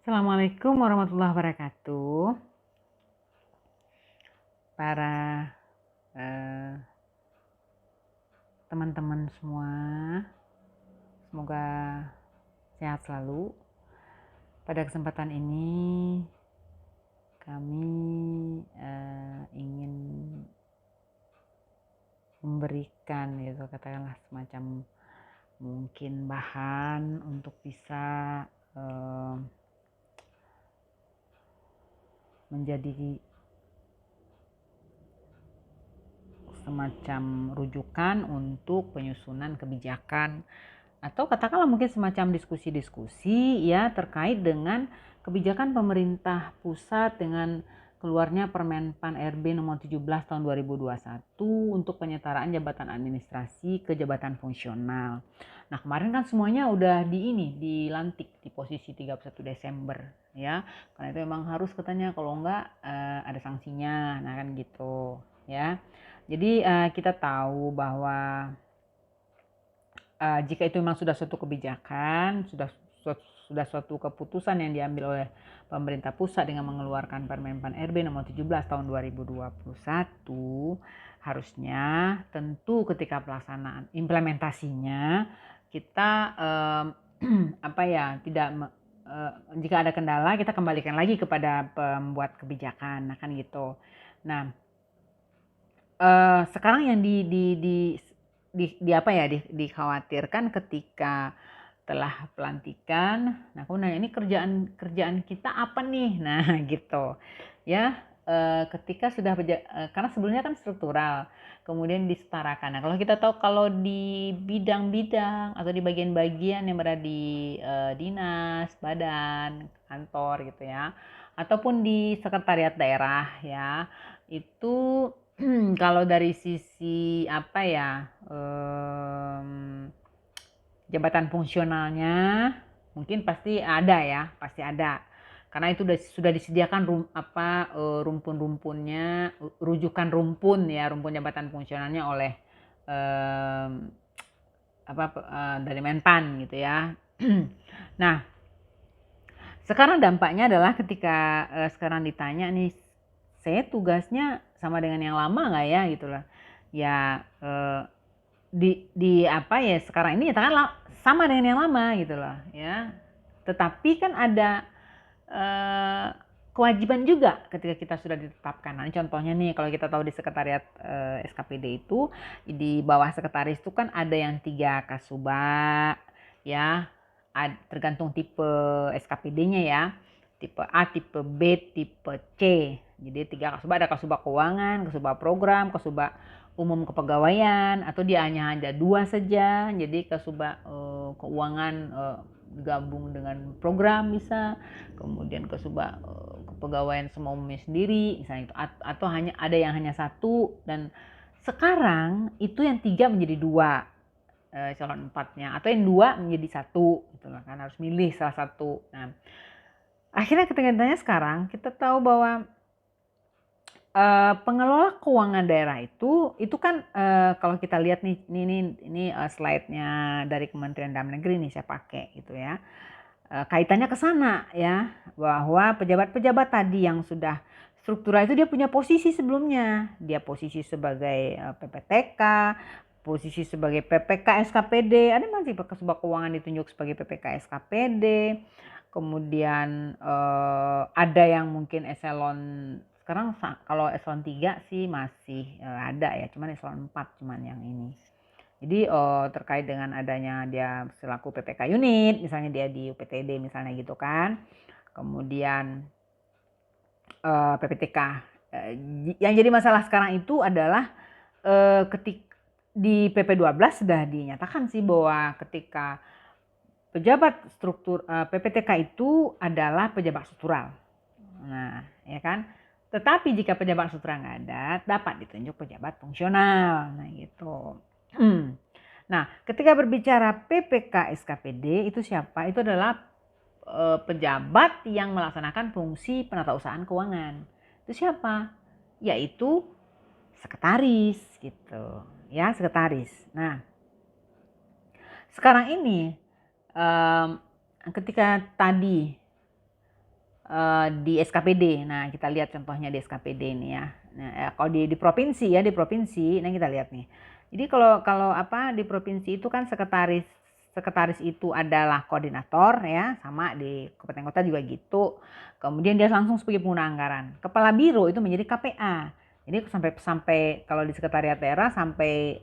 Assalamualaikum warahmatullahi wabarakatuh. Para eh, teman-teman semua, semoga sehat selalu. Pada kesempatan ini kami ingin memberikan gitu katakanlah semacam mungkin bahan untuk bisa menjadi semacam rujukan untuk penyusunan kebijakan atau katakanlah mungkin semacam diskusi-diskusi ya terkait dengan kebijakan pemerintah pusat dengan keluarnya Permenpan RB nomor 17 tahun 2021 untuk penyetaraan jabatan administrasi ke jabatan fungsional. Nah, kemarin kan semuanya udah dilantik di posisi 31 Desember ya. Karena itu memang harus katanya kalau enggak ada sanksinya. Nah, kan gitu ya. Jadi kita tahu bahwa jika itu memang sudah suatu kebijakan, sudah suatu keputusan yang diambil oleh pemerintah pusat dengan mengeluarkan Permenpan RB nomor 17 tahun 2021, harusnya tentu ketika pelaksanaan implementasinya kita tidak jika ada kendala kita kembalikan lagi kepada pembuat kebijakan, nah kan gitu. Nah, sekarang yang dikhawatirkan ketika telah pelantikan, nah aku nanya ini kerjaan kita apa nih, nah gitu ya. Ketika sudah karena sebelumnya kan struktural kemudian disetarakan. Nah kalau kita tahu kalau di bidang-bidang atau di bagian-bagian yang berada di dinas, badan, kantor gitu ya, ataupun di sekretariat daerah ya, itu kalau dari sisi jabatan fungsionalnya mungkin pasti ada karena itu sudah disediakan rumpun-rumpunnya, rujukan rumpun jabatan fungsionalnya oleh dari Menpan gitu ya. Nah, sekarang dampaknya adalah ketika sekarang ditanya nih, saya tugasnya sama dengan yang lama nggak ya gitu lah ya. Sekarang ini katakanlah sama dengan yang lama gitu loh ya, tetapi kan ada kewajiban juga ketika kita sudah ditetapkan. Nah, contohnya nih kalau kita tahu di sekretariat SKPD itu di bawah sekretaris itu kan ada yang 3 kasubag ya, tergantung tipe SKPD-nya ya, tipe A, tipe B, tipe C. Jadi 3 kasubag, ada kasubag keuangan, kasubag program, kasubag umum kepegawaian, atau dia hanya ada 2 saja. Jadi kasubag keuangan gabung dengan program bisa, kemudian kasubag kepegawaian semua umumnya sendiri misalnya itu, atau hanya ada yang hanya 1. Dan sekarang itu yang 3 menjadi 2 calon 4-nya, atau yang 2 menjadi 1 gitu lah kan, harus milih salah satu. Nah, akhirnya ketika sekarang kita tahu bahwa pengelola keuangan daerah itu kan kalau kita lihat nih ini slide-nya dari Kementerian Dalam Negeri nih saya pakai gitu ya. Kaitannya ke sana ya, bahwa pejabat-pejabat tadi yang sudah struktural itu dia punya posisi sebelumnya. Dia posisi sebagai PPTK, posisi sebagai PPK SKPD, ada masih Kasubag Keuangan ditunjuk sebagai PPK SKPD. Kemudian ada yang mungkin eselon, sekarang kalau eselon 3 sih masih ada ya, cuman eselon 4 cuman yang ini. Jadi terkait dengan adanya dia selaku PPK unit, misalnya dia di UPTD misalnya gitu kan. Kemudian PPTK. Yang jadi masalah sekarang itu adalah ketika di PP 12 sudah dinyatakan sih bahwa ketika pejabat struktur PPTK itu adalah pejabat struktural. Nah, ya kan? Tetapi jika pejabat struktural nggak ada, dapat ditunjuk pejabat fungsional. Nah, gitu. Nah, ketika berbicara PPK SKPD itu siapa? Itu adalah pejabat yang melaksanakan fungsi penatausahaan keuangan. Itu siapa? Yaitu sekretaris gitu. Ya, sekretaris. Nah, sekarang ini ketika tadi di SKPD. Nah, kita lihat contohnya di SKPD ini ya. Nah, kalau di provinsi ya, di provinsi, nah kita lihat nih. Jadi kalau apa di provinsi itu kan sekretaris itu adalah koordinator ya, sama di kabupaten kota juga gitu. Kemudian dia langsung sebagai pengguna anggaran. Kepala biro itu menjadi KPA. Jadi sampai kalau di sekretariat daerah sampai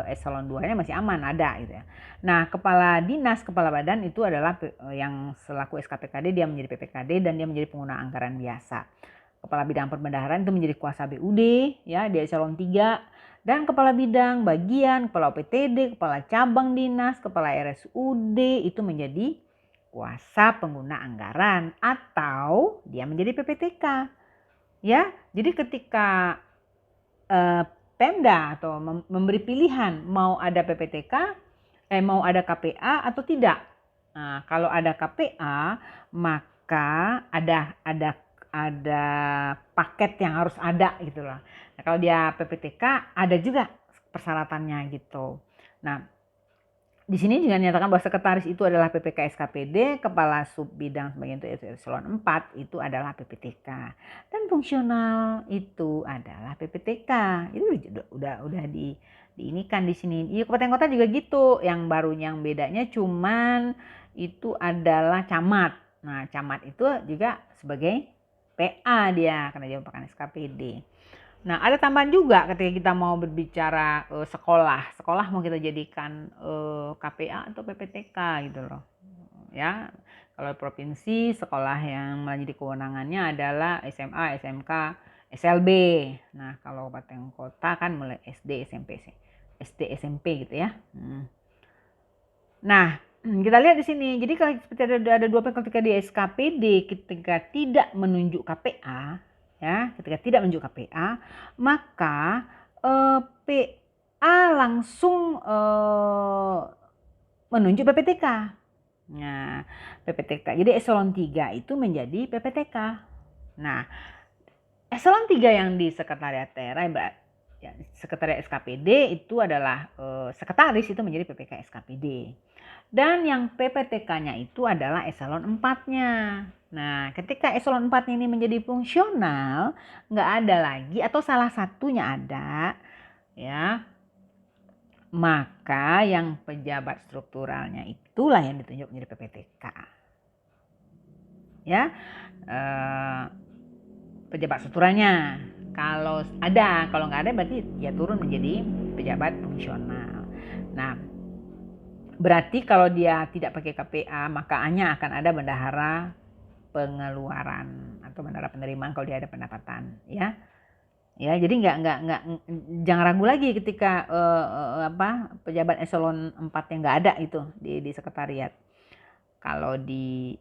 eselon 2-nya masih aman ada gitu ya. Nah, kepala dinas, kepala badan itu adalah yang selaku SKPKD dia menjadi PPKD dan dia menjadi pengguna anggaran biasa. Kepala bidang perbendaharaan itu menjadi kuasa BUD ya di eselon 3 dan kepala bidang bagian, kepala OPTD, kepala cabang dinas, kepala RSUD itu menjadi kuasa pengguna anggaran atau dia menjadi PPTK. Ya, jadi ketika Pemda atau memberi pilihan mau ada PPTK, mau ada KPA atau tidak. Nah, kalau ada KPA maka ada paket yang harus ada gitu loh. Nah, kalau dia PPTK ada juga persyaratannya gitu. Nah, di sini juga dinyatakan bahwa sekretaris itu adalah PPK SKPD, kepala sub bidang sebagian itu eselon 4 itu adalah PPTK. Dan fungsional itu adalah PPTK. Itu udah diinikan di sini. Di kabupaten kota juga gitu. Yang barunya yang bedanya cuman itu adalah camat. Nah, camat itu juga sebagai PA dia karena dia merupakan SKPD. Nah, ada tambahan juga ketika kita mau berbicara sekolah. Sekolah mau kita jadikan KPA atau PPTK gitu loh. Ya, kalau provinsi sekolah yang menjadi kewenangannya adalah SMA, SMK, SLB. Nah, kalau kabupaten kota kan mulai SD, SMP gitu ya. Nah, kita lihat di sini. Jadi kalau seperti ada dua ketika di SKPD ketika tidak menunjuk KPA, ya, ketika tidak menunjuk KPA, maka PA langsung menunjuk PPTK. Nah, PPTK. Jadi eselon 3 itu menjadi PPTK. Nah, eselon 3 yang di sekretariat daerah ya, sekretariat SKPD itu adalah sekretaris itu menjadi PPK SKPD. Dan yang PPTK-nya itu adalah eselon 4-nya. Nah, ketika eselon 4 ini menjadi fungsional, nggak ada lagi atau salah satunya ada, ya, maka yang pejabat strukturalnya itulah yang ditunjuk menjadi PPTK. Ya, pejabat strukturalnya. Kalau ada, kalau nggak ada berarti ya turun menjadi pejabat fungsional. Nah, berarti kalau dia tidak pakai KPA, maka hanya akan ada bendahara pengeluaran atau bendahara penerimaan kalau dia ada pendapatan, ya. Ya, jadi nggak jangan ragu lagi ketika pejabat eselon 4 yang nggak ada itu di sekretariat. Kalau di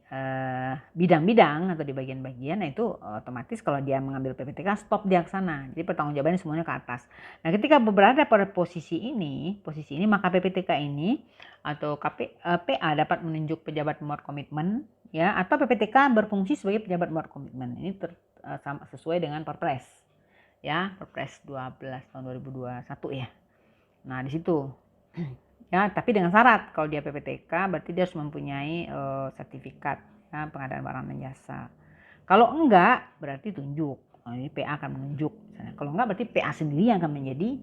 bidang-bidang atau di bagian-bagian, nah itu otomatis kalau dia mengambil PPTK stop dia ke sana. Jadi pertanggungjawabannya semuanya ke atas. Nah, ketika berada pada posisi ini maka PPTK ini atau PA dapat menunjuk pejabat pemenuh komitmen ya atau PPTK berfungsi sebagai pejabat pemenuh komitmen. Ini sesuai dengan Perpres ya, Perpres 12 tahun 2021 ya. Nah, di situ ya, tapi dengan syarat kalau dia PPTK berarti dia harus mempunyai sertifikat ya, pengadaan barang dan jasa. Kalau enggak berarti tunjuk. Ini PA akan menunjuk. Kalau enggak berarti PA sendiri yang akan menjadi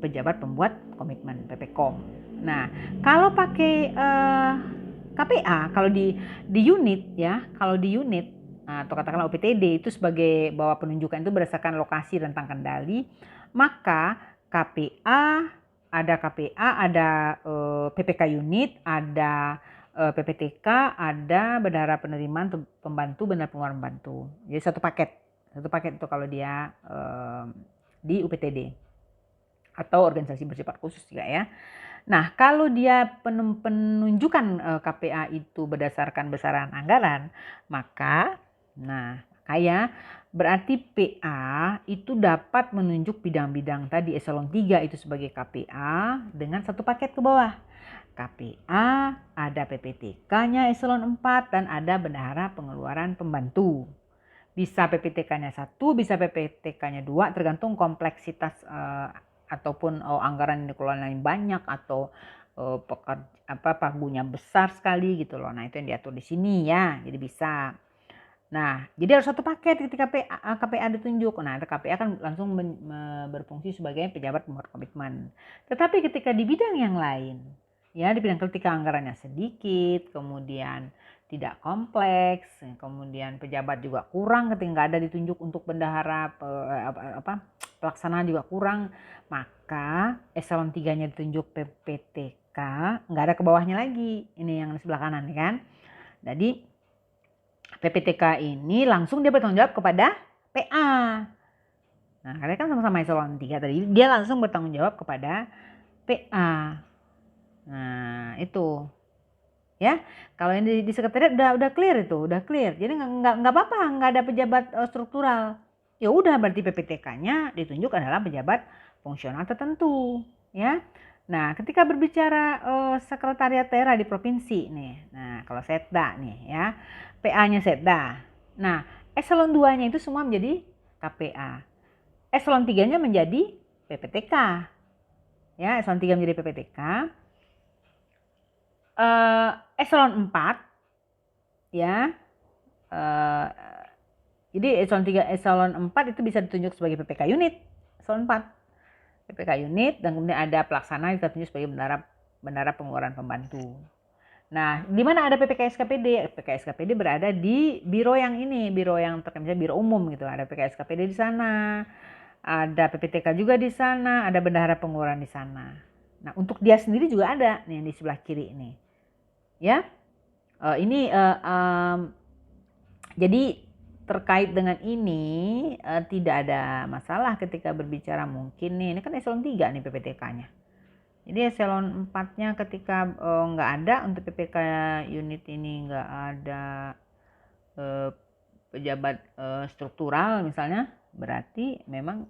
pejabat pembuat komitmen PPKOM. Nah, kalau pakai KPA kalau di unit ya, kalau di unit atau katakanlah OPTD itu sebagai bahwa penunjukan itu berdasarkan lokasi rentang kendali, maka KPA ada PPK unit, ada PPTK, ada bendahara penerimaan pembantu, bendahara pengeluaran pembantu. Jadi satu paket itu kalau dia di UPTD atau organisasi bersifat khusus juga ya. Nah, kalau dia penunjukan KPA itu berdasarkan besaran anggaran, maka berarti PA itu dapat menunjuk bidang-bidang tadi eselon 3 itu sebagai KPA dengan satu paket ke bawah. KPA, ada PPTK-nya eselon 4 dan ada bendahara pengeluaran pembantu. Bisa PPTK-nya 1, bisa PPTK-nya 2 tergantung kompleksitas ataupun anggaran yang dikelola yang banyak atau pagunya besar sekali gitu loh. Nah, itu yang diatur di sini ya. Jadi bisa. Nah, jadi harus satu paket ketika KPA ditunjuk. Nah, KPA kan langsung berfungsi sebagai pejabat pembuat komitmen. Tetapi ketika di bidang yang lain, ya di bidang ketika anggarannya sedikit, kemudian tidak kompleks, kemudian pejabat juga kurang ketika nggak ada ditunjuk untuk bendahara, pelaksanaan juga kurang, maka eselon 3-nya ditunjuk PPTK, nggak ada ke bawahnya lagi. Ini yang di sebelah kanan kan. Jadi PPTK ini langsung dia bertanggung jawab kepada PA. Nah, karena kan sama-sama eselon 3 tadi, dia langsung bertanggung jawab kepada PA. Nah, itu. Ya, kalau yang di sekretariat udah clear itu, udah clear. Jadi nggak apa-apa, nggak ada pejabat struktural. Ya udah, berarti PPTK-nya ditunjuk adalah pejabat fungsional tertentu, ya. Nah, ketika berbicara sekretariat daerah di provinsi nih. Nah, kalau Setda nih ya, PA-nya Setda. Nah, eselon 2-nya itu semua menjadi KPA. Eselon 3-nya menjadi PPTK. Ya, eselon 3 menjadi PPTK. Eselon 4 ya. Jadi eselon 4 itu bisa ditunjuk sebagai PPK unit. Eselon 4 PPK unit, dan kemudian ada pelaksana yang ditunjuk sebagai bendahara pengeluaran pembantu. Nah, di mana ada PPK SKPD? PPK SKPD berada di biro yang ini, biro yang misalnya biro umum gitu. Ada PPK SKPD di sana, ada PPTK juga di sana, ada bendahara pengeluaran di sana. Nah, untuk dia sendiri juga ada nih di sebelah kiri ini. Ya. Jadi terkait dengan ini tidak ada masalah ketika berbicara mungkin nih. Ini kan eselon 3 nih PPTK-nya. Jadi eselon 4-nya ketika nggak ada untuk PPK unit ini, nggak ada pejabat struktural misalnya, berarti memang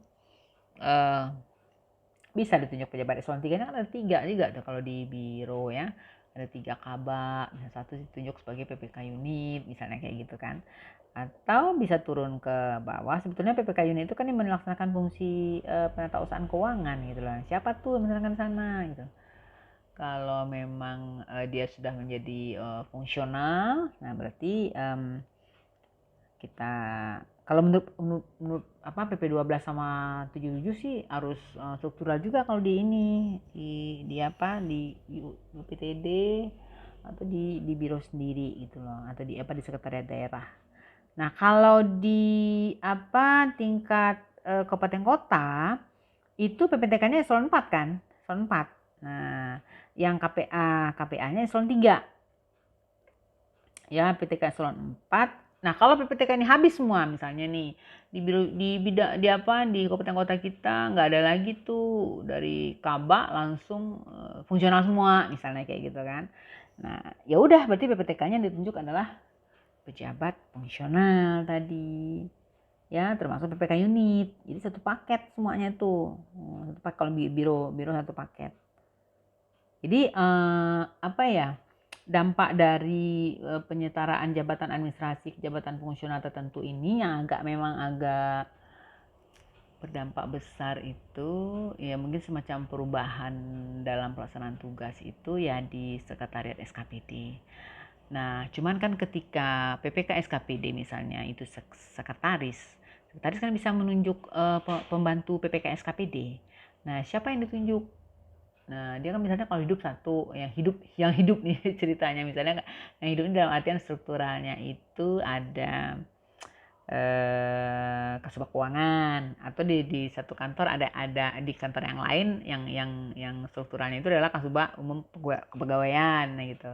bisa ditunjuk pejabat eselon 3. Kan ada 3 juga tuh kalau di biro ya. Ada 3 kabak, satu ditunjuk sebagai PPK unit misalnya kayak gitu kan. Atau bisa turun ke bawah. Sebetulnya PPK unit itu kan yang melaksanakan fungsi penatausahaan keuangan gitu loh. Siapa tuh misalkan sana gitu. Kalau memang dia sudah menjadi fungsional, nah berarti kita kalau menurut PP 12 sama 77 sih harus struktural juga kalau di ini di UPTD atau di biro sendiri gitu loh, atau di sekretariat daerah. Nah, kalau di tingkat kabupaten kota itu PPTK-nya eselon 4 kan? Eselon 4. Nah, yang KPA-nya eselon 3. Ya, PPTK eselon 4. Nah, kalau PPTK ini habis semua misalnya nih di kabupaten kota kita nggak ada lagi tuh dari Kaba langsung fungsional semua misalnya kayak gitu kan. Nah, ya udah berarti PPTK-nya ditunjuk adalah pejabat fungsional tadi. Ya, termasuk PPK unit. Jadi satu paket semuanya tuh. Satu paket, kalau biro satu paket. Jadi dampak dari penyetaraan jabatan administrasi ke jabatan fungsional tertentu ini yang memang agak berdampak besar itu ya mungkin semacam perubahan dalam pelaksanaan tugas itu ya di sekretariat SKPD. Nah, cuman kan ketika PPK SKPD misalnya itu sekretaris kan bisa menunjuk pembantu PPK SKPD. Nah, siapa yang ditunjuk? Nah, dia kan misalnya kalau hidup satu, yang hidup nih ceritanya misalnya, yang hidup ini dalam artian strukturalnya itu ada Kasubag Keuangan, atau di satu kantor ada di kantor yang lain yang strukturalnya itu adalah Kasubag Umum Kepegawaian gitu.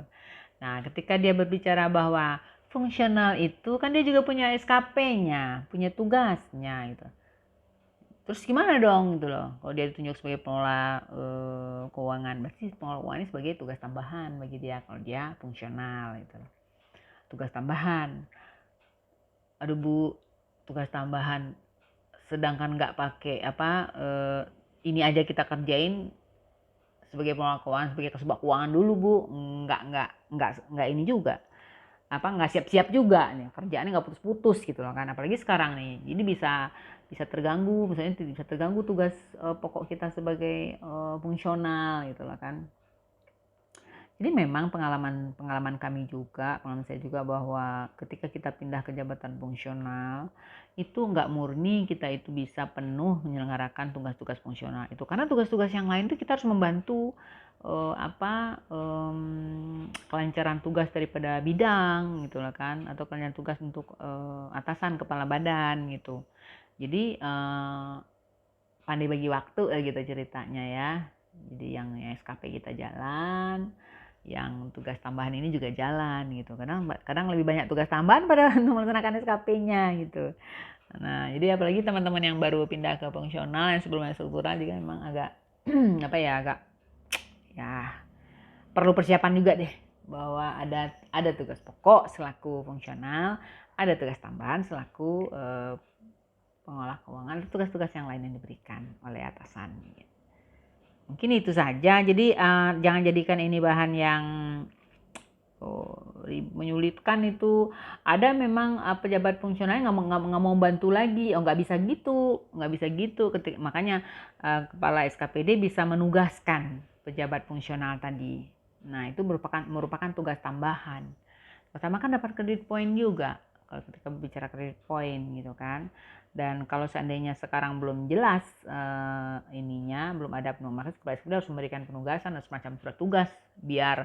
Nah, ketika dia berbicara bahwa fungsional itu kan dia juga punya SKP-nya, punya tugasnya gitu. Terus gimana dong gitu loh, kalau dia ditunjuk sebagai pengelola keuangan, berarti pengelola keuangan ini sebagai tugas tambahan bagi dia kalau dia fungsional gitu loh. Tugas tambahan. Aduh Bu, tugas tambahan sedangkan nggak pakai ini aja kita kerjain sebagai pengelola keuangan, sebagai kasubag keuangan dulu Bu, nggak ini juga, nggak siap-siap juga nih, kerjaannya nggak putus-putus gitu loh kan, apalagi sekarang nih, jadi bisa terganggu, misalnya bisa terganggu tugas pokok kita sebagai fungsional gitu loh kan. Jadi memang pengalaman kami juga, pengalaman saya juga bahwa ketika kita pindah ke jabatan fungsional itu nggak murni kita itu bisa penuh menyelenggarakan tugas-tugas fungsional itu, karena tugas-tugas yang lain itu kita harus membantu kelancaran tugas daripada bidang gitu lah kan, atau kelancaran tugas untuk atasan kepala badan gitu. Jadi pandai bagi waktu gitu ceritanya ya. Jadi yang SKP kita jalan, yang tugas tambahan ini juga jalan gitu. Kadang lebih banyak tugas tambahan pada melaksanakan SKP-nya gitu. Nah, jadi apalagi teman-teman yang baru pindah ke fungsional, yang sebelumnya struktural juga memang agak agak ya perlu persiapan juga deh, bahwa ada tugas pokok selaku fungsional, ada tugas tambahan selaku pengolah keuangan, tugas-tugas yang lain yang diberikan oleh atasan. Mungkin itu saja. Jadi jangan jadikan ini bahan yang menyulitkan. Itu ada memang pejabat fungsionalnya nggak mau bantu lagi. Nggak bisa gitu. Makanya kepala SKPD bisa menugaskan pejabat fungsional tadi. Nah, itu merupakan tugas tambahan. Pertama kan dapat kredit poin juga kalau ketika bicara kredit poin gitu kan. Dan kalau seandainya sekarang belum jelas belum ada penugasan, kepala SKPD harus memberikan penugasan dan semacam surat tugas biar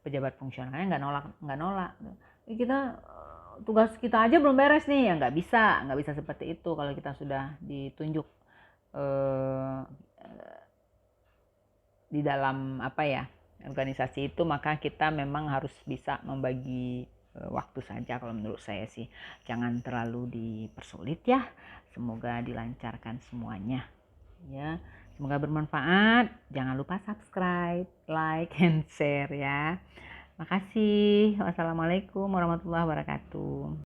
pejabat fungsionalnya nggak nolak. Kita tugas kita aja belum beres nih, ya nggak bisa seperti itu. Kalau kita sudah ditunjuk di dalam organisasi itu, maka kita memang harus bisa membagi waktu saja. Kalau menurut saya sih jangan terlalu dipersulit ya. Semoga dilancarkan semuanya ya. Semoga bermanfaat. Jangan lupa subscribe, like, and share ya. Makasih. Wassalamualaikum warahmatullahi wabarakatuh.